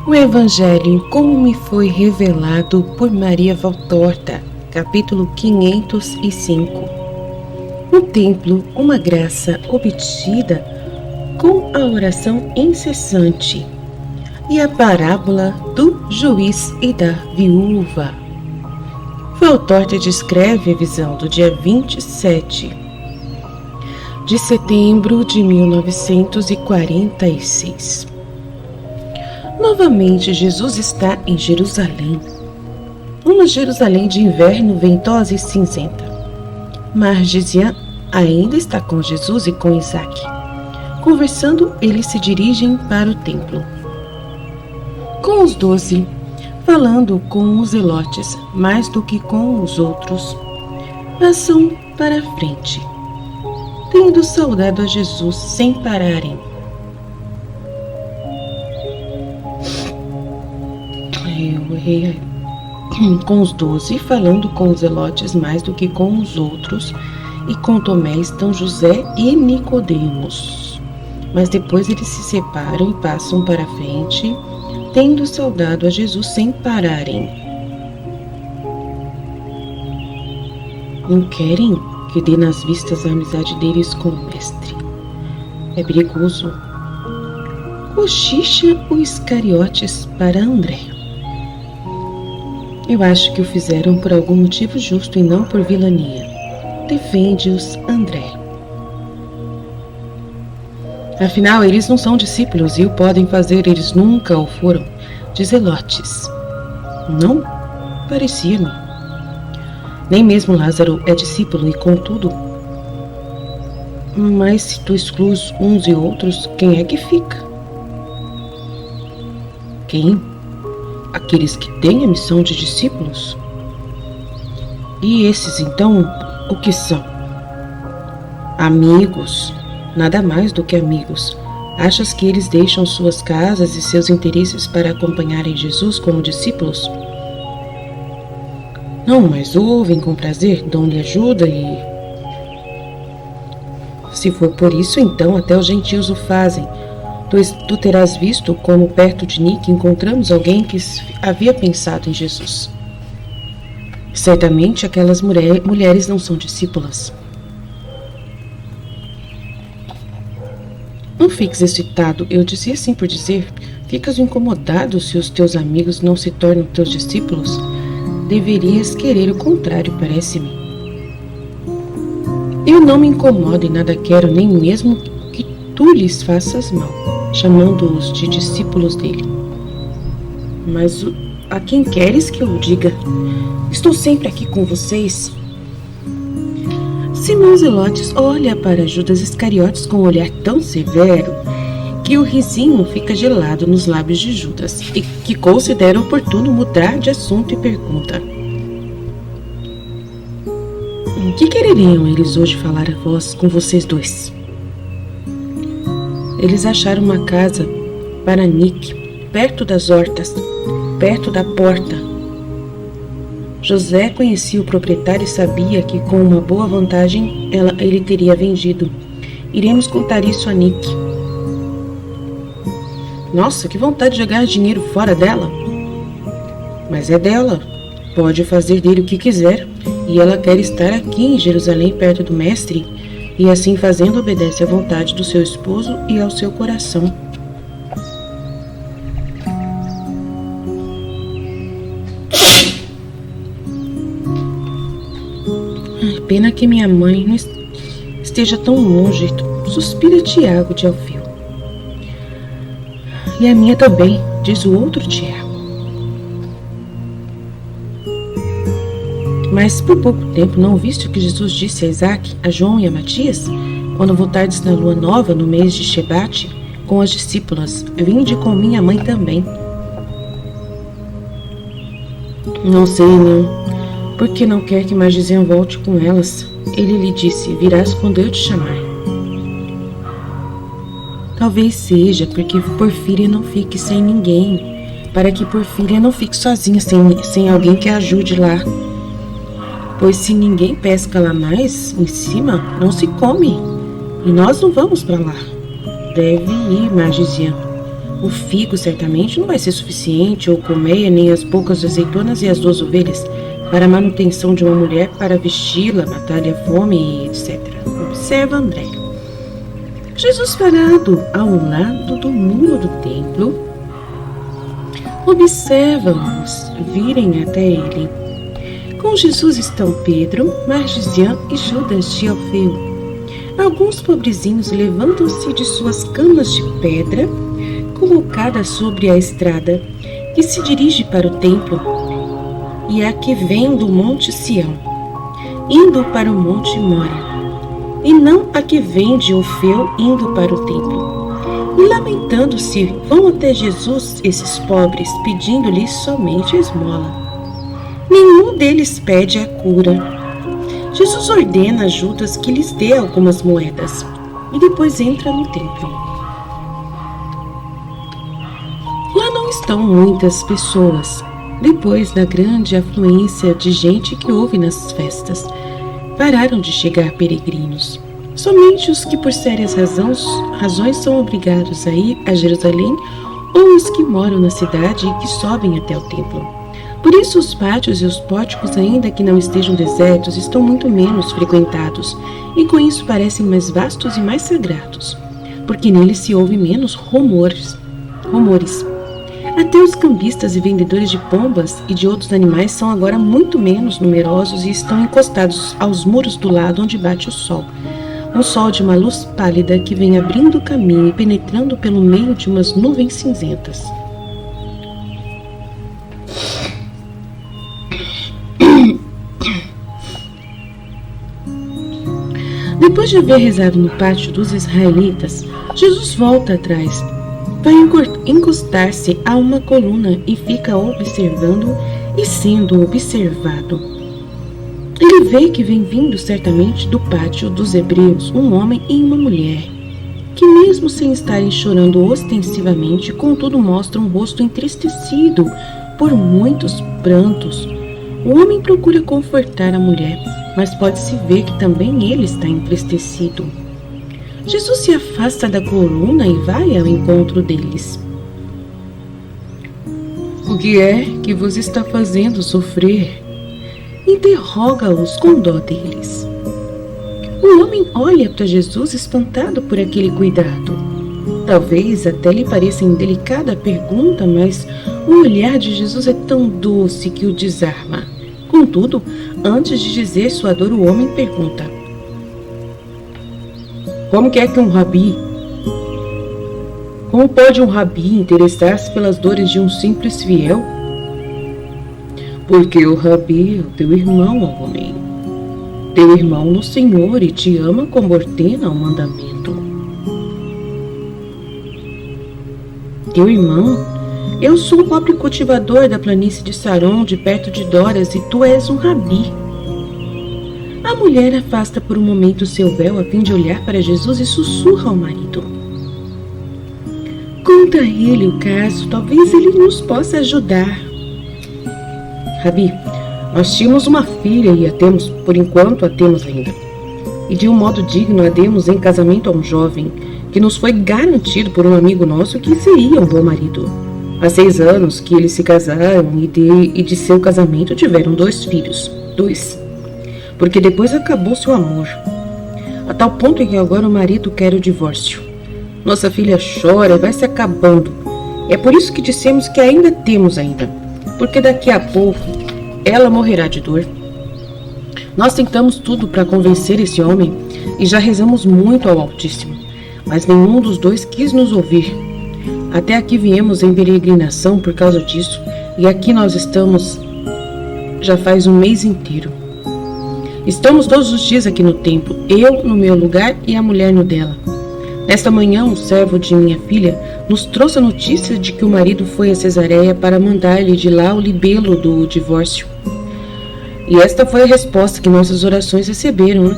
O Evangelho como me foi revelado por Maria Valtorta, capítulo 505. No templo, uma graça obtida com a oração incessante e a parábola do juiz e da viúva. Valtorta descreve a visão do dia 27 de setembro de 1946. Novamente, Jesus está em Jerusalém. Uma Jerusalém de inverno ventosa e cinzenta. Margisian ainda está com Jesus e com Isaac. Conversando, eles se dirigem para o templo. Com os 12, falando com os zelotes mais do que com os outros, passam para a frente, tendo saudado a Jesus sem pararem. Com os 12, falando com os zelotes mais do que com os outros, e com Tomé estão José e Nicodemos. Mas depois eles se separam e passam para a frente, tendo saudado a Jesus sem pararem. Não querem que dê nas vistas a amizade deles com o mestre. É perigoso. Cochicha o Iscariotes para André. Eu acho que o fizeram por algum motivo justo e não por vilania. Defende-os André. Afinal, eles não são discípulos e o podem fazer, eles nunca o foram, de zelotes. Não? Parecia-me. Nem mesmo Lázaro é discípulo e, contudo... Mas se tu excluis uns e outros, quem é que fica? Quem? Aqueles que têm a missão de discípulos? E esses, então, o que são? Amigos, nada mais do que amigos. Achas que eles deixam suas casas e seus interesses para acompanharem Jesus como discípulos? Não, mas ouvem com prazer, dão-lhe ajuda e... Se for por isso, então até os gentios o fazem. Tu terás visto como perto de Nick encontramos alguém que havia pensado em Jesus. Certamente aquelas mulheres não são discípulas. Não fiques excitado, eu dizia assim por dizer. Ficas incomodado se os teus amigos não se tornam teus discípulos? Deverias querer o contrário, parece-me. Eu não me incomodo e nada quero, nem mesmo que tu lhes faças mal, chamando-os de discípulos dele. Mas a quem queres que eu diga? Estou sempre aqui com vocês. Simão Zelotes olha para Judas Iscariotes com um olhar tão severo que o risinho fica gelado nos lábios de Judas e que considera oportuno mudar de assunto e pergunta: o que quereriam eles hoje falar a vós com vocês dois? Eles acharam uma casa para Nick, perto das hortas, perto da porta. José conhecia o proprietário e sabia que com uma boa vantagem ele teria vendido. Iremos contar isso a Nick. Nossa, que vontade de jogar dinheiro fora dela. Mas é dela. Pode fazer dele o que quiser. E ela quer estar aqui em Jerusalém perto do mestre. E assim fazendo obedece à vontade do seu esposo e ao seu coração. Pena que minha mãe não esteja tão longe, suspira Tiago de Alfeu. E a minha também, diz o outro Tiago. Mas por pouco tempo não viste o que Jesus disse a Isaac, a João e a Matias, quando voltardes na lua nova, no mês de Shebate, com as discípulas, vinde com minha mãe também. Não sei, não. Porque não quer que Margisian volte com elas. Ele lhe disse, virás quando eu te chamar. Talvez seja porque Porfíria não fique sem ninguém, para que Porfíria não fique sozinha, sem alguém que a ajude lá. Pois se ninguém pesca lá mais, em cima, não se come, e nós não vamos para lá. Deve ir, Margisian. O figo certamente não vai ser suficiente, ou colmeia, nem as poucas azeitonas e as 2 ovelhas, para a manutenção de uma mulher, para vesti-la, matar-lhe a fome e etc. Observa André. Jesus parado ao lado do muro do templo, observa-os virem até ele. Com Jesus estão Pedro, Margisian e Judas de Alfeu. Alguns pobrezinhos levantam-se de suas camas de pedra, colocadas sobre a estrada, que se dirige para o templo, e a que vem do Monte Sião, indo para o Monte Mora, e não a que vem de Alfeu, indo para o templo. E lamentando-se, vão até Jesus esses pobres, pedindo-lhe somente esmola. Nenhum deles pede a cura. Jesus ordena a Judas que lhes dê algumas moedas, e depois entra no templo. Lá não estão muitas pessoas, depois da grande afluência de gente que houve nas festas. Pararam de chegar peregrinos. Somente os que por sérias razões são obrigados a ir a Jerusalém, ou os que moram na cidade e que sobem até o templo. Por isso os pátios e os pórticos, ainda que não estejam desertos, estão muito menos frequentados, e com isso parecem mais vastos e mais sagrados, porque neles se ouve menos rumores. Até os cambistas e vendedores de pombas e de outros animais são agora muito menos numerosos e estão encostados aos muros do lado onde bate o sol. Um sol de uma luz pálida que vem abrindo o caminho e penetrando pelo meio de umas nuvens cinzentas. Depois de haver rezado no pátio dos israelitas, Jesus volta atrás. Vai encostar-se a uma coluna e fica observando e sendo observado. Ele vê que vem vindo certamente do pátio dos hebreus um homem e uma mulher, que mesmo sem estarem chorando ostensivamente, contudo mostram um rosto entristecido por muitos prantos. O homem procura confortar a mulher, mas pode-se ver que também ele está entristecido. Jesus se afasta da coluna e vai ao encontro deles. O que é que vos está fazendo sofrer? Interroga-os com dó deles. O homem olha para Jesus espantado por aquele cuidado. Talvez até lhe pareça indelicada a pergunta, mas o olhar de Jesus é tão doce que o desarma. Contudo, antes de dizer sua dor, o homem pergunta: Como pode um rabi interessar-se pelas dores de um simples fiel? Porque o rabi é o teu irmão, homem. Teu irmão no Senhor e te ama como ordena o mandamento. Teu irmão? Eu sou um pobre cultivador da planície de Saron, de perto de Doras, e tu és um rabi. A mulher afasta por um momento seu véu a fim de olhar para Jesus e sussurra ao marido: Conta a ele o caso, talvez ele nos possa ajudar. Rabi, nós tínhamos uma filha e por enquanto a temos ainda. E de um modo digno a demos em casamento a um jovem, que nos foi garantido por um amigo nosso que seria um bom marido. Há 6 anos que eles se casaram e de seu casamento tiveram 2 filhos. 2. Porque depois acabou-se o amor, a tal ponto em que agora o marido quer o divórcio. Nossa filha chora e vai se acabando. É por isso que dissemos que ainda temos porque daqui a pouco ela morrerá de dor. Nós tentamos tudo para convencer esse homem e já rezamos muito ao Altíssimo, mas nenhum dos 2 quis nos ouvir. Até aqui viemos em peregrinação por causa disso, e aqui nós estamos já faz um mês inteiro. Estamos todos os dias aqui no templo, eu no meu lugar e a mulher no dela. Nesta manhã, um servo de minha filha nos trouxe a notícia de que o marido foi a Cesareia para mandar-lhe de lá o libelo do divórcio. E esta foi a resposta que nossas orações receberam.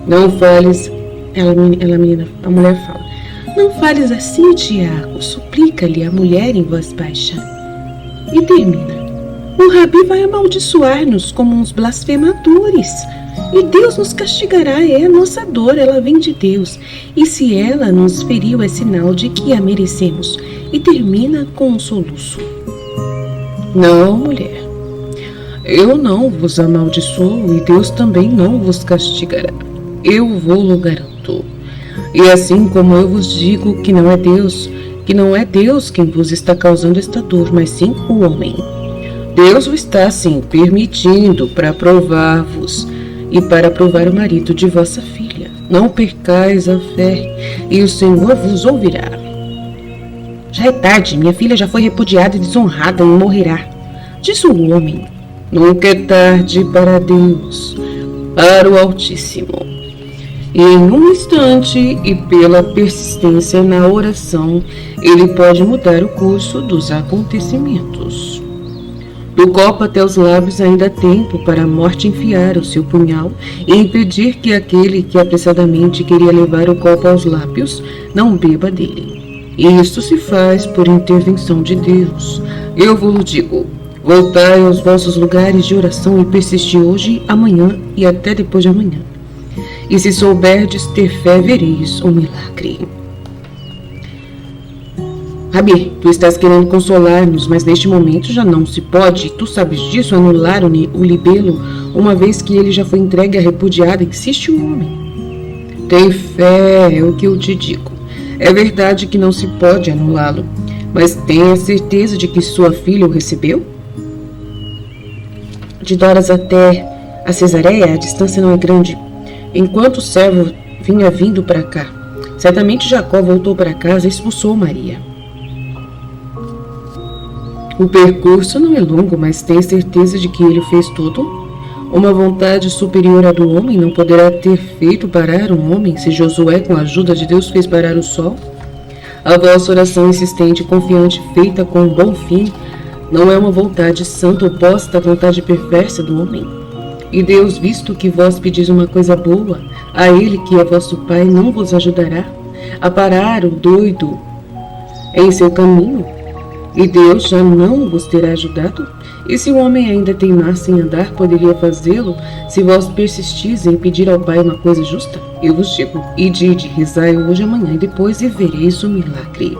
Não fales, a mulher fala. Não fales assim, Tiago, suplica-lhe a mulher em voz baixa. E termina. O rabi vai amaldiçoar-nos como uns blasfemadores. E Deus nos castigará, é a nossa dor, ela vem de Deus. E se ela nos feriu, é sinal de que a merecemos. E termina com um soluço. Não, mulher, eu não vos amaldiçoo e Deus também não vos castigará. Eu vou-lo garanto. E assim como eu vos digo que não é Deus quem vos está causando esta dor, mas sim o homem. Deus o está, sim, permitindo para provar-vos e para provar o marido de vossa filha. Não percais a fé, e o Senhor vos ouvirá. Já é tarde, minha filha já foi repudiada e desonrada e morrerá. Disse o homem. Nunca é tarde para Deus, para o Altíssimo. E em um instante e pela persistência na oração, ele pode mudar o curso dos acontecimentos. Do copo até os lábios ainda há tempo para a morte enfiar o seu punhal e impedir que aquele que apressadamente queria levar o copo aos lábios não beba dele. E isto se faz por intervenção de Deus. Eu vos digo, voltai aos vossos lugares de oração e persisti hoje, amanhã e até depois de amanhã. E se souberdes ter fé, vereis o milagre. Rabi, tu estás querendo consolar-nos, mas neste momento já não se pode. Tu sabes disso, anular o libelo, uma vez que ele já foi entregue à repudiada. Existe um homem. Tem fé, é o que eu te digo. É verdade que não se pode anulá-lo, mas tenha certeza de que sua filha o recebeu? De Doras até a Cesareia, a distância não é grande. Enquanto o servo vinha vindo para cá, certamente Jacó voltou para casa e expulsou Maria. O percurso não é longo, mas tem certeza de que ele fez tudo? Uma vontade superior à do homem não poderá ter feito parar um homem, se Josué, com a ajuda de Deus, fez parar o sol? A vossa oração insistente e confiante, feita com um bom fim, não é uma vontade santa oposta à vontade perversa do homem? E Deus, visto que vós pedis uma coisa boa, a ele que é vosso Pai não vos ajudará a parar o doido em seu caminho? E Deus já não vos terá ajudado? E se o homem ainda teimasse em andar, poderia fazê-lo, se vós persistis em pedir ao Pai uma coisa justa? Eu vos digo, ide, rezai hoje, amanhã e depois, e vereis o milagre.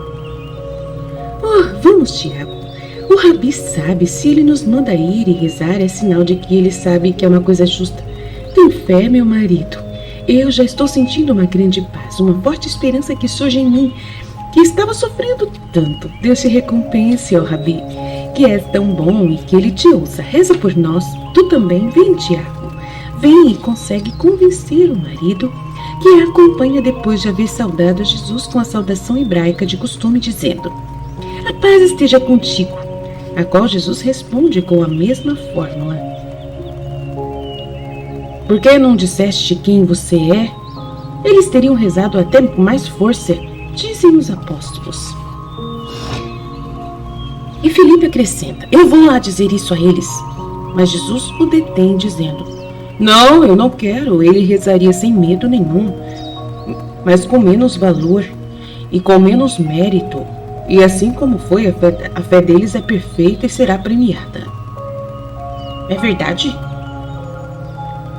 Vamos, Tiago. O Rabi sabe, se ele nos manda ir e rezar, é sinal de que ele sabe que é uma coisa justa. Tem fé, meu marido. Eu já estou sentindo uma grande paz, uma forte esperança que surge em mim, que estava sofrendo tanto. Deus te recompense, ó Rabi, que és tão bom e que ele te ouça. Reza por nós. Tu também, vem, Tiago. Vem e consegue convencer o marido, que a acompanha depois de haver saudado Jesus com a saudação hebraica de costume, dizendo: a paz esteja contigo, a qual Jesus responde com a mesma fórmula. Por que não disseste quem você é? Eles teriam rezado até com mais força, dizem os apóstolos. E Filipe acrescenta: eu vou lá dizer isso a eles. Mas Jesus o detém, dizendo: não, eu não quero. Ele rezaria sem medo nenhum, mas com menos valor e com menos mérito. E assim como foi, a fé deles é perfeita e será premiada. É verdade?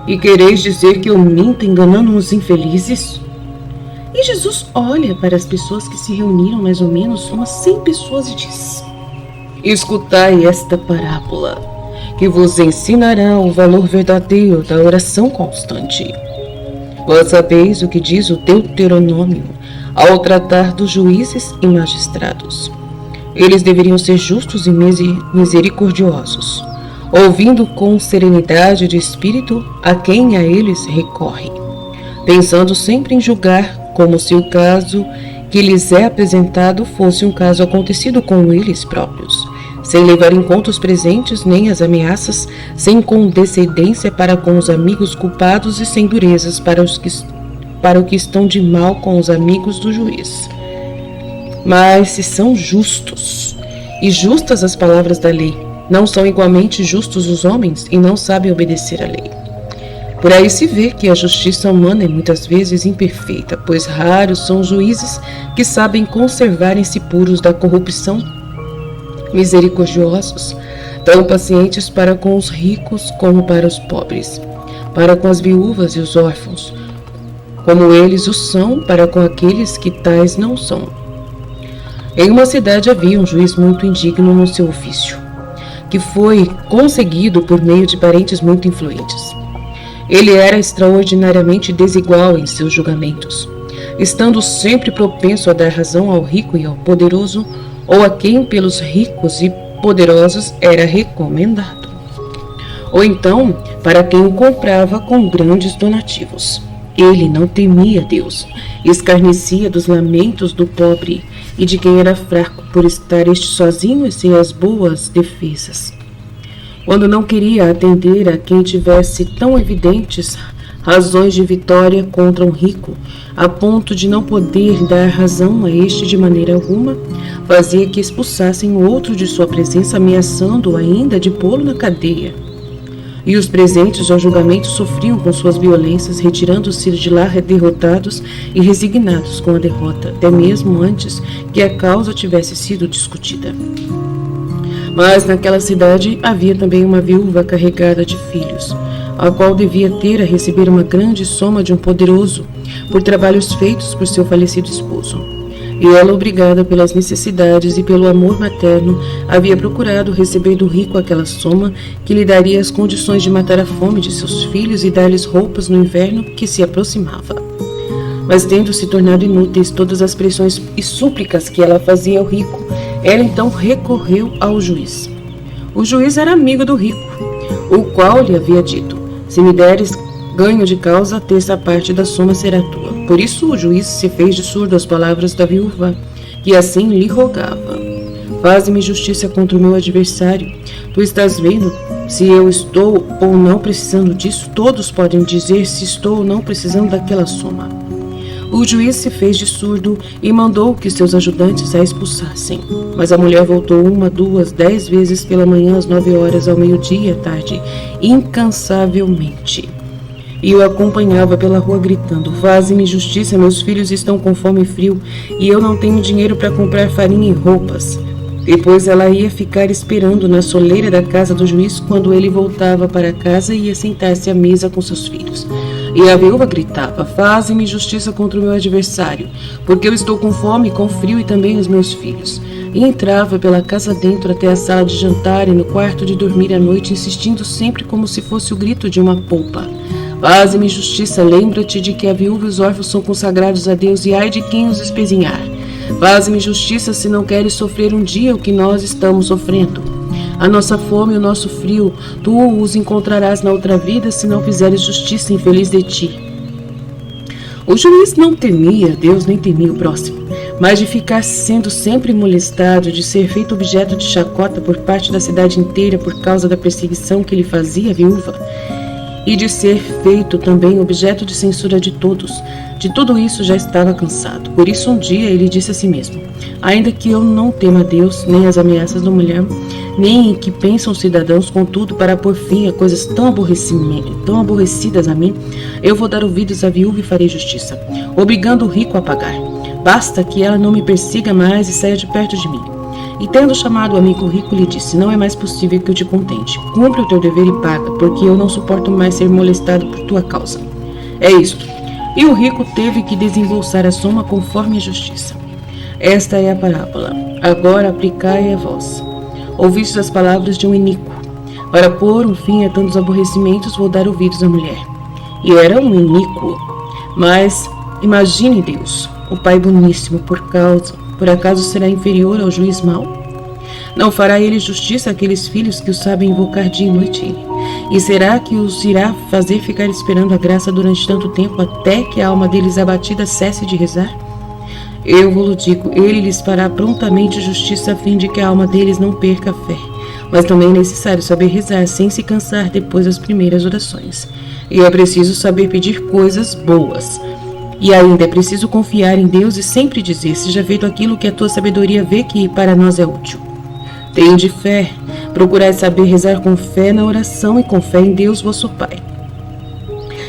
E quereis dizer que eu minto enganando os infelizes? E Jesus olha para as pessoas que se reuniram, mais ou menos umas 100 pessoas, e diz: escutai esta parábola, que vos ensinará o valor verdadeiro da oração constante. Vós sabeis o que diz o Deuteronômio ao tratar dos juízes e magistrados. Eles deveriam ser justos e misericordiosos, ouvindo com serenidade de espírito a quem a eles recorre, pensando sempre em julgar como se o caso que lhes é apresentado fosse um caso acontecido com eles próprios, sem levar em conta os presentes nem as ameaças, sem condescendência para com os amigos culpados e sem durezas para o que estão de mal com os amigos do juiz. Mas se são justos e justas as palavras da lei, não são igualmente justos os homens e não sabem obedecer à lei. Por aí se vê que a justiça humana é muitas vezes imperfeita, pois raros são os juízes que sabem conservarem-se puros da corrupção, misericordiosos, tão pacientes para com os ricos como para os pobres. para com as viúvas e os órfãos, como eles o são para com aqueles que tais não são. Em uma cidade havia um juiz muito indigno no seu ofício, que foi conseguido por meio de parentes muito influentes. Ele era extraordinariamente desigual em seus julgamentos, estando sempre propenso a dar razão ao rico e ao poderoso, ou a quem pelos ricos e poderosos era recomendado, ou então para quem o comprava com grandes donativos. Ele não temia Deus, escarnecia dos lamentos do pobre e de quem era fraco por estar este sozinho e sem as boas defesas. Quando não queria atender a quem tivesse tão evidentes razões de vitória contra um rico, a ponto de não poder dar razão a este de maneira alguma, fazia que expulsassem o outro de sua presença, ameaçando-o ainda de pô-lo na cadeia. E os presentes ao julgamento sofriam com suas violências, retirando-se de lá derrotados e resignados com a derrota, até mesmo antes que a causa tivesse sido discutida. Mas naquela cidade havia também uma viúva carregada de filhos, a qual devia ter a receber uma grande soma de um poderoso, por trabalhos feitos por seu falecido esposo. E ela, obrigada pelas necessidades e pelo amor materno, havia procurado receber do rico aquela soma que lhe daria as condições de matar a fome de seus filhos e dar-lhes roupas no inverno que se aproximava. Mas, tendo se tornado inúteis todas as pressões e súplicas que ela fazia ao rico, ela então recorreu ao juiz. O juiz era amigo do rico, o qual lhe havia dito: se me deres ganho de causa, a terça parte da soma será tua. Por isso o juiz se fez de surdo às palavras da viúva, que assim lhe rogava: faze-me justiça contra o meu adversário. Tu estás vendo se eu estou ou não precisando disso? Todos podem dizer se estou ou não precisando daquela soma. O juiz se fez de surdo e mandou que seus ajudantes a expulsassem. Mas a mulher voltou 1, 2, 10 vezes pela manhã, às 9 horas, ao meio-dia e à tarde, incansavelmente. E o acompanhava pela rua gritando: faze-me justiça, meus filhos estão com fome e frio, e eu não tenho dinheiro para comprar farinha e roupas. Depois ela ia ficar esperando na soleira da casa do juiz quando ele voltava para casa e ia sentar-se à mesa com seus filhos. E a viúva gritava: faze-me justiça contra o meu adversário, porque eu estou com fome e com frio, e também os meus filhos. E entrava pela casa dentro até a sala de jantar e no quarto de dormir à noite, insistindo sempre como se fosse o grito de uma polpa: faze-me justiça, lembra-te de que a viúva e os órfãos são consagrados a Deus, e ai de quem os espezinhar. Faze-me justiça se não queres sofrer um dia o que nós estamos sofrendo. A nossa fome e o nosso frio, tu os encontrarás na outra vida se não fizeres justiça, infeliz de ti. O juiz não temia Deus nem temia o próximo, mas de ficar sendo sempre molestado, de ser feito objeto de chacota por parte da cidade inteira por causa da perseguição que lhe fazia a viúva, e de ser feito também objeto de censura de todos. De tudo isso já estava cansado. Por isso um dia ele disse a si mesmo: ainda que eu não tema Deus, nem as ameaças da mulher, nem em que pensam os cidadãos, contudo, para pôr fim a coisas tão aborrecidas a mim, eu vou dar ouvidos à viúva e farei justiça, obrigando o rico a pagar. Basta que ela não me persiga mais e saia de perto de mim. E tendo chamado o amigo rico, lhe disse: não é mais possível que eu te contente. Cumpre o teu dever e paga, porque eu não suporto mais ser molestado por tua causa. É isto. E o rico teve que desembolsar a soma conforme a justiça. Esta é a parábola. Agora aplicai a vós. Ouvistes as palavras de um iníquo. Para pôr um fim a tantos aborrecimentos, vou dar ouvidos à mulher. E era um iníquo. Mas imagine Deus, o Pai boníssimo, por acaso será inferior ao juiz mau? Não fará ele justiça àqueles filhos que o sabem invocar dia e noite? E será que os irá fazer ficar esperando a graça durante tanto tempo, até que a alma deles abatida cesse de rezar? Eu vos digo, ele lhes fará prontamente justiça, a fim de que a alma deles não perca a fé. Mas também é necessário saber rezar sem se cansar depois das primeiras orações. E é preciso saber pedir coisas boas. E ainda é preciso confiar em Deus e sempre dizer: seja feito aquilo que a tua sabedoria vê que para nós é útil. Tende fé, procurai saber rezar com fé na oração e com fé em Deus vosso Pai.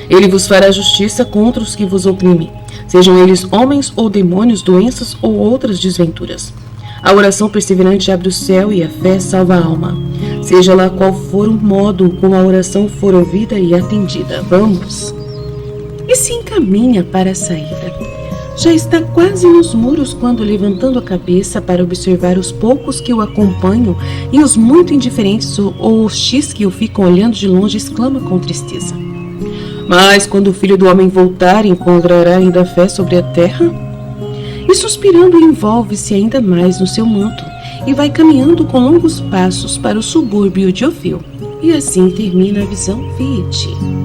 Ele vos fará justiça contra os que vos oprimem, sejam eles homens ou demônios, doenças ou outras desventuras. A oração perseverante abre o céu e a fé salva a alma. seja lá qual for o modo como a oração for ouvida e atendida. Vamos! E se encaminha para a saída. Já está quase nos muros quando, levantando a cabeça para observar os poucos que o acompanham e os muito indiferentes ou hostis que o ficam olhando de longe, exclama com tristeza: mas quando o Filho do Homem voltar, encontrará ainda fé sobre a terra? E suspirando, envolve-se ainda mais no seu manto e vai caminhando com longos passos para o subúrbio de Ofeu. E assim termina a visão Fiat.